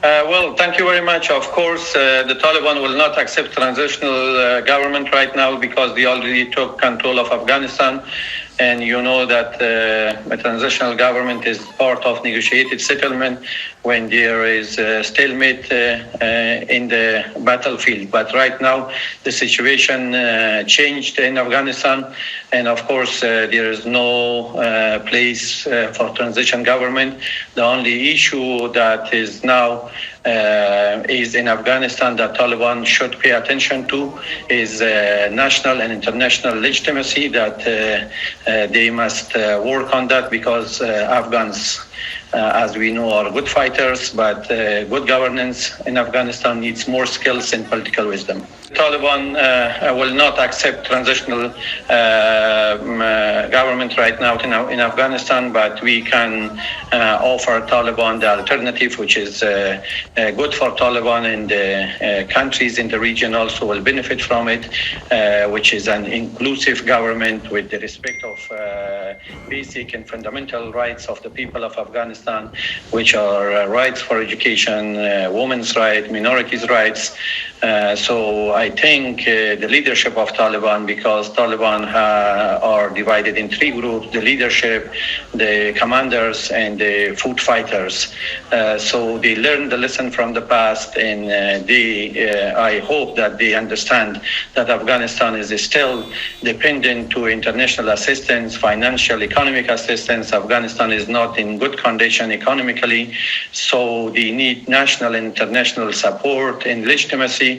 Well, thank you very much. Of course, the Taliban will not accept transitional government right now because they already took control of Afghanistan. And you know that a transitional government is part of negotiated settlement when there is a stalemate in the battlefield. But right now, the situation changed in Afghanistan. And of course, there is no place for transition government. The only issue that is now is in Afghanistan that Taliban should pay attention to is national and international legitimacy, that they must work on that because Afghans, as we know, are good fighters, but good governance in Afghanistan needs more skills and political wisdom. Taliban will not accept transitional government right now in Afghanistan, but we can offer Taliban the alternative, which is good for Taliban, and the countries in the region also will benefit from it, which is an inclusive government with the respect of basic and fundamental rights of the people of Afghanistan, which are rights for education, women's rights, minorities' rights. So I think the leadership of Taliban, because Taliban are divided in three groups: the leadership, the commanders, and the foot fighters. So they learned the lesson from the past, and I hope that they understand that Afghanistan is still dependent to international assistance, financial, economic assistance. Afghanistan is not in good condition economically, so they need national and international support and legitimacy.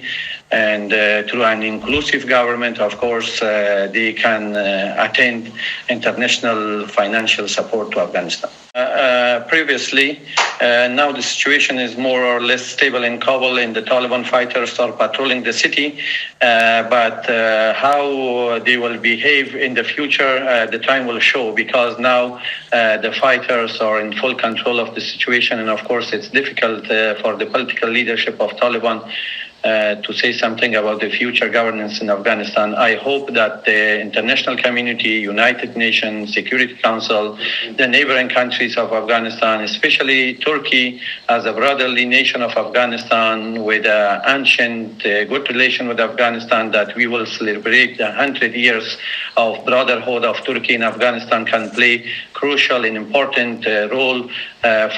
And through an inclusive government, of course, they can attend international financial support to Afghanistan. Previously, now the situation is more or less stable in Kabul, and the Taliban fighters are patrolling the city. But how they will behave in the future, the time will show, because now the fighters are in full control of the situation. And of course, it's difficult for the political leadership of Taliban to say something about the future governance in Afghanistan. I hope that the international community, United Nations, Security Council, the neighboring countries of Afghanistan, especially Turkey as a brotherly nation of Afghanistan with an ancient good relation with Afghanistan, that we will celebrate 100 years of brotherhood of Turkey in Afghanistan, can play crucial and important role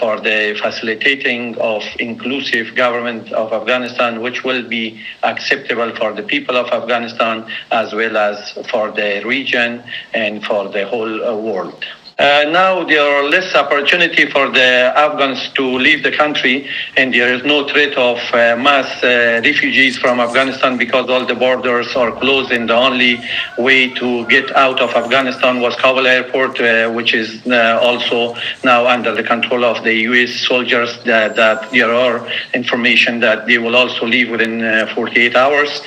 for the facilitating of inclusive government of Afghanistan, which will be acceptable for the people of Afghanistan as well as for the region and for the whole world. Now there are less opportunity for the Afghans to leave the country, and there is no threat of mass refugees from Afghanistan because all the borders are closed, and the only way to get out of Afghanistan was Kabul airport, which is also now under the control of the U.S. soldiers. That there are information that they will also leave within 48 hours.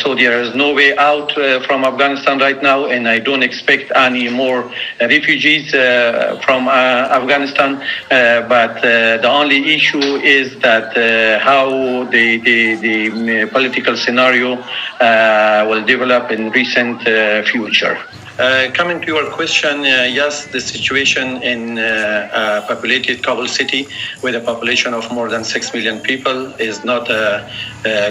So there is no way out from Afghanistan right now, and I don't expect any more refugees from Afghanistan. But the only issue is that how the political scenario will develop in recent future. Coming to your question, yes, the situation in populated Kabul city with a population of more than 6 million people is not a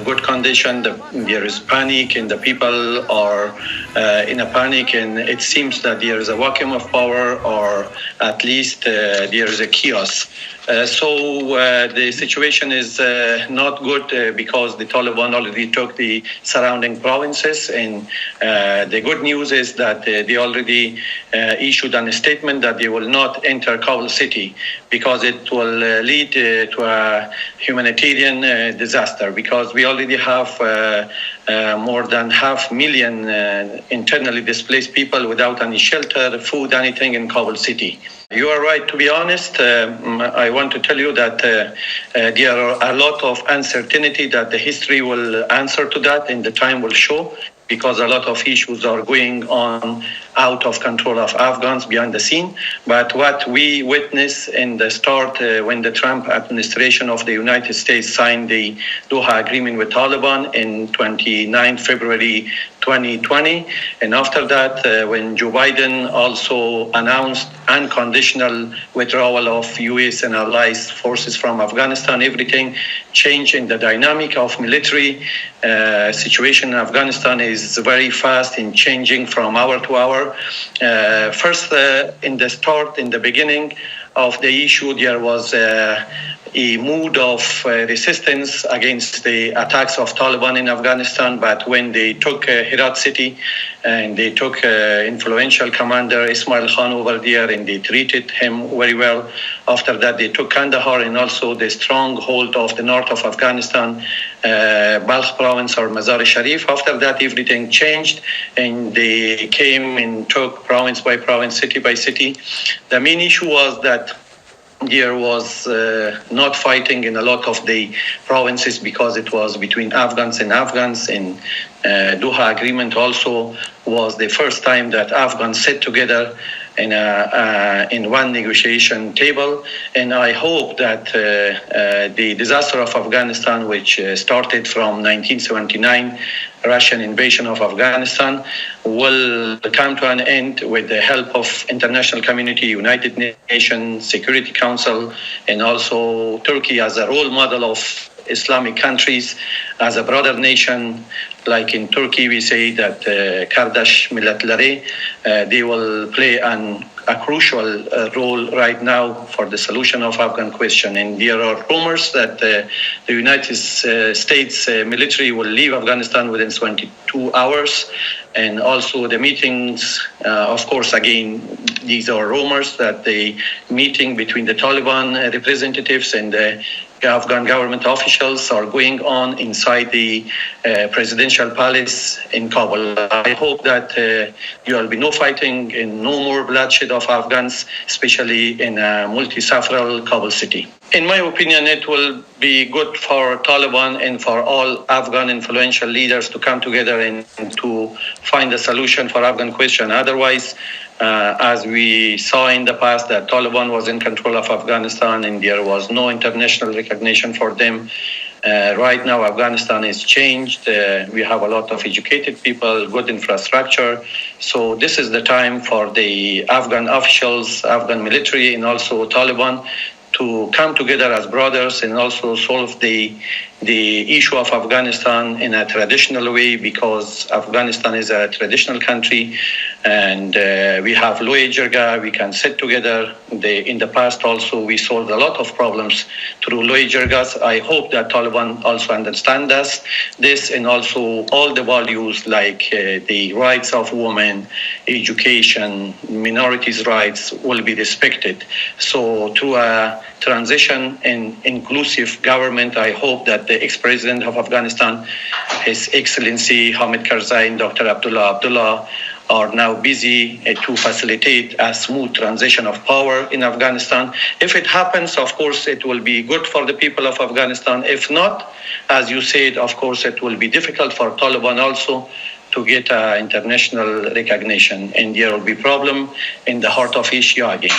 good condition. There is panic, and the people are in a panic, and it seems that there is a vacuum of power, or at least there is a chaos. So the situation is not good because the Taliban already took the surrounding provinces, and the good news is that they already issued a statement that they will not enter Kabul city because it will lead to a humanitarian disaster, because we already have more than 500,000 internally displaced people without any shelter, food, anything in Kabul city. You are right. To be honest, I want to tell you that there are a lot of uncertainty that the history will answer to that, and the time will show, because a lot of issues are going on out of control of Afghans behind the scene. But what we witnessed in the start, when the Trump administration of the United States signed the Doha Agreement with Taliban in 29 February 2020. And after that, when Joe Biden also announced unconditional withdrawal of U.S. and allies forces from Afghanistan, everything changed in the dynamic of military situation in Afghanistan is very fast in changing from hour to hour. First, in the beginning of the issue, there was a mood of resistance against the attacks of Taliban in Afghanistan. But when they took Herat city and they took influential commander Ismail Khan over there and they treated him very well. After that, they took Kandahar and also the stronghold of the north of Afghanistan, Balkh province or Mazar-e-Sharif. After that, everything changed and they came and took province by province, city by city. The main issue was that there was not fighting in a lot of the provinces because it was between Afghans and Afghans. And Doha Agreement also was the first time that Afghans sat together in one negotiation table. And I hope that the disaster of Afghanistan, which started from 1979, Russian invasion of Afghanistan, will come to an end with the help of international community, United Nations, Security Council, and also Turkey as a role model of Islamic countries, as a brother nation. Like in Turkey, we say that Kardeş milletleri, they will play a crucial role right now for the solution of Afghan question. And there are rumors that the United States military will leave Afghanistan within 22 hours. And also the meetings, of course, again, these are rumors that the meeting between the Taliban representatives and the Afghan government officials are going on inside the presidential palace in Kabul. I hope that there will be no fighting and no more bloodshed of Afghans, especially in a multi-saffral Kabul city. In my opinion, it will be good for Taliban and for all Afghan influential leaders to come together and to find a solution for Afghan question. Otherwise, as we saw in the past, that Taliban was in control of Afghanistan and there was no international recognition for them. Right now, Afghanistan is changed. We have a lot of educated people, good infrastructure. So this is the time for the Afghan officials, Afghan military, and also Taliban to come together as brothers and also solve the issue of Afghanistan in a traditional way, because Afghanistan is a traditional country and we have Loya Jirga. We can sit together. In the past also, we solved a lot of problems through Loya Jirgas. I hope that Taliban also understand this and also all the values like the rights of women, education, minorities' rights will be respected. So through a transition and inclusive government, I hope that the ex-president of Afghanistan, His Excellency Hamid Karzai and Dr. Abdullah are now busy to facilitate a smooth transition of power in Afghanistan. If it happens, of course, it will be good for the people of Afghanistan. If not, as you said, of course, it will be difficult for Taliban also to get international recognition, and there will be problem in the heart of Asia again.